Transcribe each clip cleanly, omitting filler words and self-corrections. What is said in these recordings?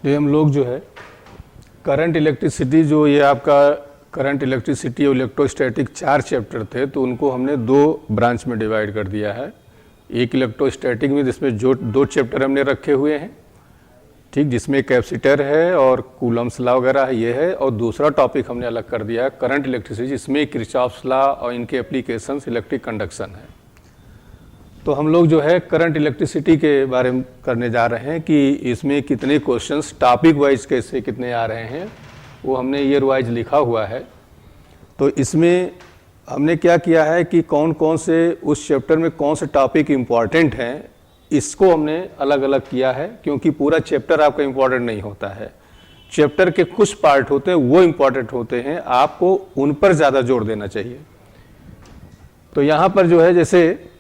ये हम लोग जो है करंट इलेक्ट्रिसिटी, जो ये आपका करंट इलेक्ट्रिसिटी और इलेक्ट्रोस्टैटिक 4 चैप्टर थे, तो उनको हमने 2 ब्रांच में डिवाइड कर दिया है। एक इलेक्ट्रोस्टैटिक में जिसमें जो 2 चैप्टर हमने रखे हुए हैं, ठीक, जिसमें कैपेसिटर है और कूलम्स लॉ वगैरह ये है, और दूसरा टॉपिक हमने अलग कर दिया है करंट इलेक्ट्रिसिटी, जिसमें किरचॉफ्स लॉ और इनके एप्लीकेशंस इलेक्ट्रिक कंडक्शन है। तो हम लोग जो है करंट इलेक्ट्रिसिटी के बारे में करने जा रहे हैं कि इसमें कितने क्वेश्चंस टॉपिक वाइज कैसे कितने आ रहे हैं, वो हमने ईयर वाइज लिखा हुआ है। तो इसमें हमने क्या किया है कि कौन कौन से उस चैप्टर में कौन से टॉपिक इम्पॉर्टेंट हैं, इसको हमने अलग अलग किया है, क्योंकि पूरा चैप्टर आपका इम्पॉर्टेंट नहीं होता है। चैप्टर के कुछ पार्ट होते हैं वो इम्पॉर्टेंट होते हैं, आपको उन पर ज़्यादा जोर देना चाहिए। तो यहाँ पर जो है, जैसे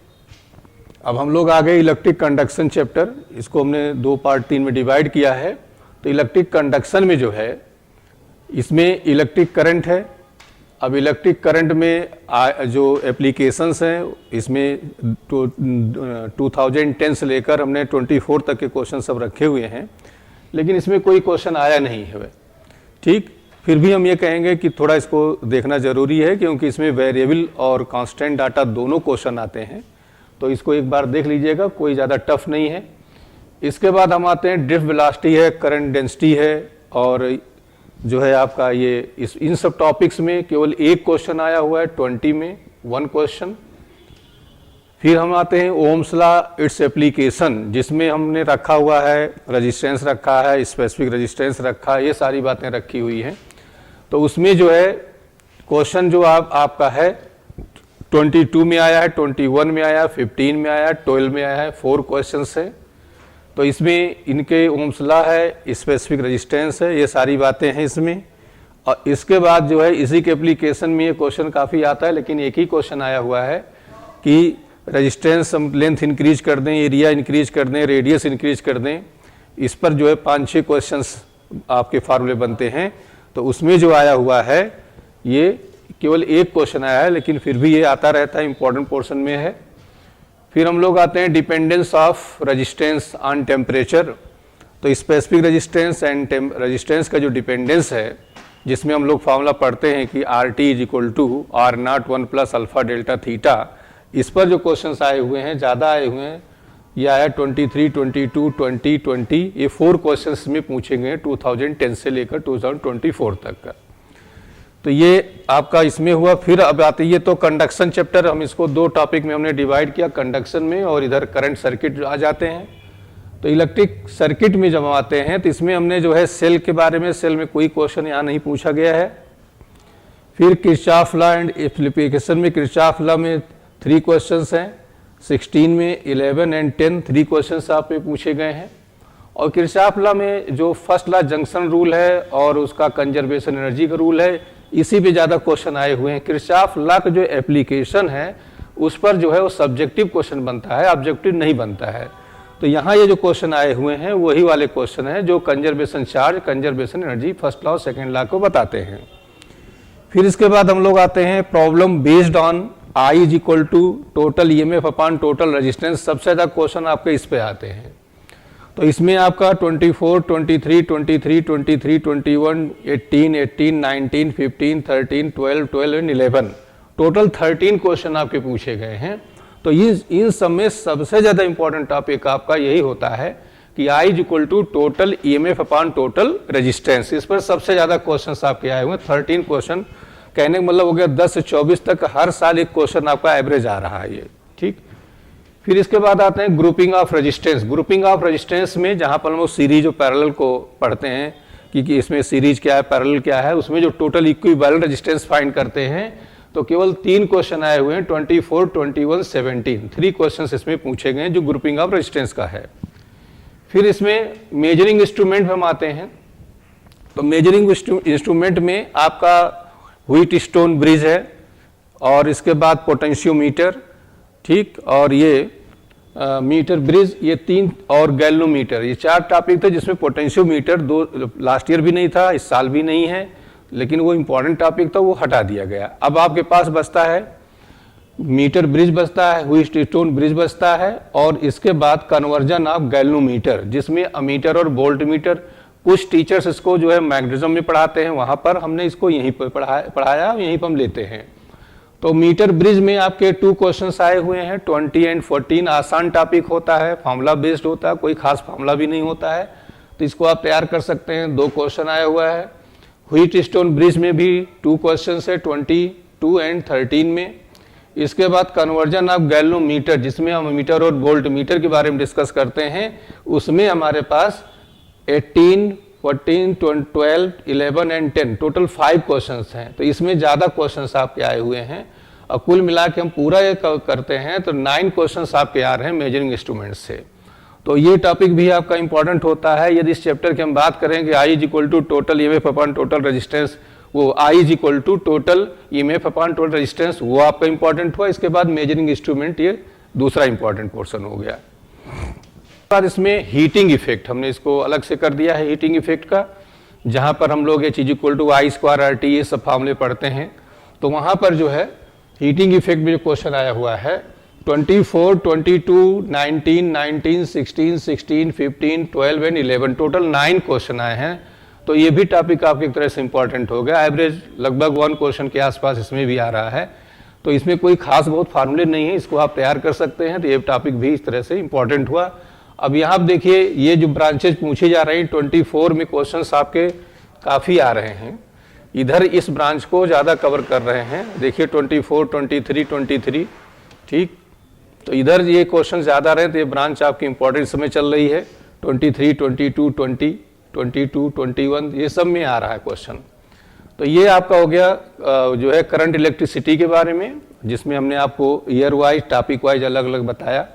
अब हम लोग आ गए इलेक्ट्रिक कंडक्शन चैप्टर, इसको हमने 2 पार्ट 3 में डिवाइड किया है। तो इलेक्ट्रिक कंडक्शन में जो है, इसमें इलेक्ट्रिक करंट है। अब इलेक्ट्रिक करंट में जो एप्लीकेशंस हैं, इसमें 2010 से लेकर हमने 24 तक के क्वेश्चन सब रखे हुए हैं, लेकिन इसमें कोई क्वेश्चन आया नहीं है, ठीक। फिर भी हम ये कहेंगे कि थोड़ा इसको देखना ज़रूरी है, क्योंकि इसमें वेरिएबल और कांस्टेंट डाटा दोनों क्वेश्चन आते हैं। तो इसको एक बार देख लीजिएगा, कोई ज़्यादा टफ नहीं है। इसके बाद हम आते हैं ड्रिफ्ट वेलोसिटी है, करंट डेंसिटी है, और जो है आपका ये इन सब टॉपिक्स में केवल एक क्वेश्चन आया हुआ है 20 में 1 क्वेश्चन। फिर हम आते हैं ओम्स लॉ, इट्स एप्लीकेशन, जिसमें हमने रखा हुआ है रेजिस्टेंस रखा है, स्पेसिफिक रेजिस्टेंस रखा है, ये सारी बातें रखी हुई हैं। तो उसमें जो है क्वेश्चन जो आपका है 22 में आया है, 21 में आया है, 15 में आया है, 12 में आया है, 4 क्वेश्चन है। तो इसमें इनके ओम्स लॉ है, स्पेसिफिक रेजिस्टेंस है, ये सारी बातें हैं इसमें। और इसके बाद जो है इसी के एप्लीकेशन में ये क्वेश्चन काफ़ी आता है, लेकिन एक ही क्वेश्चन आया हुआ है कि रेजिस्टेंस हम लेंथ इंक्रीज कर दें, एरिया इंक्रीज कर दें, रेडियस इंक्रीज कर दें। इस पर जो है 5-6 क्वेश्चंस आपके फार्मूले बनते हैं। तो उसमें जो आया हुआ है, ये केवल एक क्वेश्चन आया है, लेकिन फिर भी ये आता रहता है, इंपॉर्टेंट पोर्शन में है। फिर हम लोग आते हैं dependence of resistance on temperature. तो स्पेसिफिक रेजिस्टेंस एंड रेजिस्टेंस का जो डिपेंडेंस है, जिसमें हम लोग फार्मूला पढ़ते हैं कि RT = R0 1 + alpha delta theta, इस पर जो क्वेश्चंस आए हुए हैं, ज़्यादा आए हुए हैं। ये आया 23, 22, 20, 20, ये 4 क्वेश्चंस में पूछे गए 2010 से लेकर 2024 तक का। तो ये आपका इसमें हुआ। फिर अब आते ये तो कंडक्शन चैप्टर, हम इसको 2 टॉपिक में हमने डिवाइड किया, कंडक्शन में और इधर करंट सर्किट आ जाते हैं। तो इलेक्ट्रिक सर्किट में जब आते हैं, तो इसमें हमने जो है सेल के बारे में, सेल में कोई क्वेश्चन यहाँ नहीं पूछा गया है। फिर किरचॉफ लॉ एंड एप्लीकेशन में, किरचॉफ लॉ में 3 क्वेश्चन हैं, 16 में 11 एंड 10 3 क्वेश्चन आप पे पूछे गए हैं। और किरचॉफ लॉ में जो फर्स्ट लॉ जंक्शन रूल है और उसका कंजर्वेशन एनर्जी का रूल है, इसी पे ज़्यादा क्वेश्चन आए हुए हैं। किरचॉफ लॉ का जो एप्लीकेशन है, उस पर जो है वो सब्जेक्टिव क्वेश्चन बनता है, ऑब्जेक्टिव नहीं बनता है। तो यहाँ ये जो क्वेश्चन आए हुए हैं, वही वाले क्वेश्चन हैं जो conservation charge, conservation energy, first law second law को बताते हैं। फिर इसके बाद हम लोग आते हैं problem based on I = total EMF upon total resistance. सबसे ज़्यादा क्वेश्चन आपके इस पे आते हैं। तो इसमें आपका 24, 23, 23, 23, 21, 18, 18, 19, 15, 13, 12, 12 एंड 11, टोटल 13 क्वेश्चन आपके पूछे गए हैं। तो इन सब में सबसे ज़्यादा इंपॉर्टेंट टॉपिक आपका यही होता है कि I = total EMF upon total resistance. इस पर सबसे ज़्यादा क्वेश्चन आपके आए हुए हैं, 13 क्वेश्चन। कहने का मतलब हो गया 10 से 24 तक हर साल एक क्वेश्चन आपका एवरेज आ रहा है ये, ठीक। फिर इसके बाद आते हैं grouping of resistance. Grouping of resistance में जहाँ पर हम लोग सीरीज और पैरेलल को पढ़ते हैं कि इसमें सीरीज क्या है, पैरेलल क्या है, उसमें जो टोटल इक्विवेलेंट रेजिस्टेंस फाइंड करते हैं, तो केवल 3 क्वेश्चन आए हुए हैं, 24, 21, 17, 3 क्वेश्चन इसमें पूछे गए हैं जो ग्रुपिंग ऑफ रेजिस्टेंस का है। फिर इसमें मेजरिंग इंस्ट्रूमेंट हम आते हैं। तो मेजरिंग इंस्ट्रूमेंट में आपका व्हीट स्टोन ब्रिज है, और इसके बाद पोटेंशियोमीटर, ठीक, और ये मीटर ब्रिज, ये 3, और गैल्वेनोमीटर, ये 4 टॉपिक थे, जिसमें पोटेंशियोमीटर लास्ट ईयर भी नहीं था, इस साल भी नहीं है, लेकिन वो इंपॉर्टेंट टॉपिक था, वो हटा दिया गया। अब आपके पास बचता है मीटर ब्रिज बचता है, व्हीट स्टोन ब्रिज बचता है, और इसके बाद कन्वर्जन ऑफ गैल्वेनोमीटर, जिसमें अमीटर और वोल्टमीटर कुछ टीचर्स इसको जो है मैग्नेटिज्म में पढ़ाते हैं, वहाँ पर हमने इसको यहीं पर पढ़ाया, यहीं पर हम लेते हैं। तो मीटर ब्रिज में आपके 2 क्वेश्चंस आए हुए हैं, 20 एंड 14। आसान टॉपिक होता है, फार्मूला बेस्ड होता है, कोई खास फार्मूला भी नहीं होता है, तो इसको आप तैयार कर सकते हैं। 2 क्वेश्चन आया हुआ है। व्हीट स्टोन ब्रिज में भी 2 क्वेश्चन है, 22 एंड 13 में। इसके बाद कन्वर्जन ऑफ गैल्वेनोमीटर, जिसमें हम मीटर और वोल्ट मीटर के बारे में डिस्कस करते हैं, उसमें हमारे पास 18, 14, 12, 11 एंड 10 टोटल 5 क्वेश्चंस हैं। तो इसमें ज़्यादा क्वेश्चंस आपके आए हुए हैं और कुल मिला के हम पूरा ये करते हैं तो 9 क्वेश्चंस आपके आ रहे हैं मेजरिंग इंस्ट्रूमेंट से। तो ये टॉपिक भी आपका इंपॉर्टेंट होता है। यदि इस चैप्टर की हम बात करें कि I is equal to total EMF upon total resistance, वो I is equal to total EMF upon total resistance, वो आपका इंपॉर्टेंट हुआ। इसके बाद मेजरिंग इंस्ट्रूमेंट, ये दूसरा इंपॉर्टेंट पोर्शन हो गया। बाद इसमें हीटिंग इफेक्ट हमने इसको अलग से कर दिया है, हीटिंग इफेक्ट का, जहां पर हम लोग H is equal to I square RT ये सब फार्मूले पढ़ते हैं। तो वहां पर जो है हीटिंग इफेक्ट में जो क्वेश्चन आया हुआ है 24, 22, 19, 19, 16, 16, 15, 12 एंड 11 टोटल 9 क्वेश्चन आए हैं। तो ये भी टॉपिक आपकी एक तरह से इंपॉर्टेंट हो गया। एवरेज लगभग 1 क्वेश्चन के आसपास इसमें भी आ रहा है। तो इसमें कोई खास बहुत फार्मूले नहीं है, इसको आप तैयार कर सकते हैं। तो ये टॉपिक भी इस तरह से इंपॉर्टेंट हुआ। अब यहाँ आप देखिए ये जो ब्रांचेज पूछी जा रही हैं 24 में क्वेश्चंस आपके काफ़ी आ रहे हैं। इधर इस ब्रांच को ज़्यादा कवर कर रहे हैं। देखिए 24, 23, 23, ठीक। तो इधर ये क्वेश्चन ज़्यादा रहे, तो ये ब्रांच आपकी इंपॉर्टेंट समय चल रही है। 23, 22, 20, 22, 21 ये सब में आ रहा है क्वेश्चन। तो ये आपका हो गया जो है करंट इलेक्ट्रिसिटी के बारे में, जिसमें हमने आपको ईयर वाइज टॉपिक वाइज अलग अलग बताया।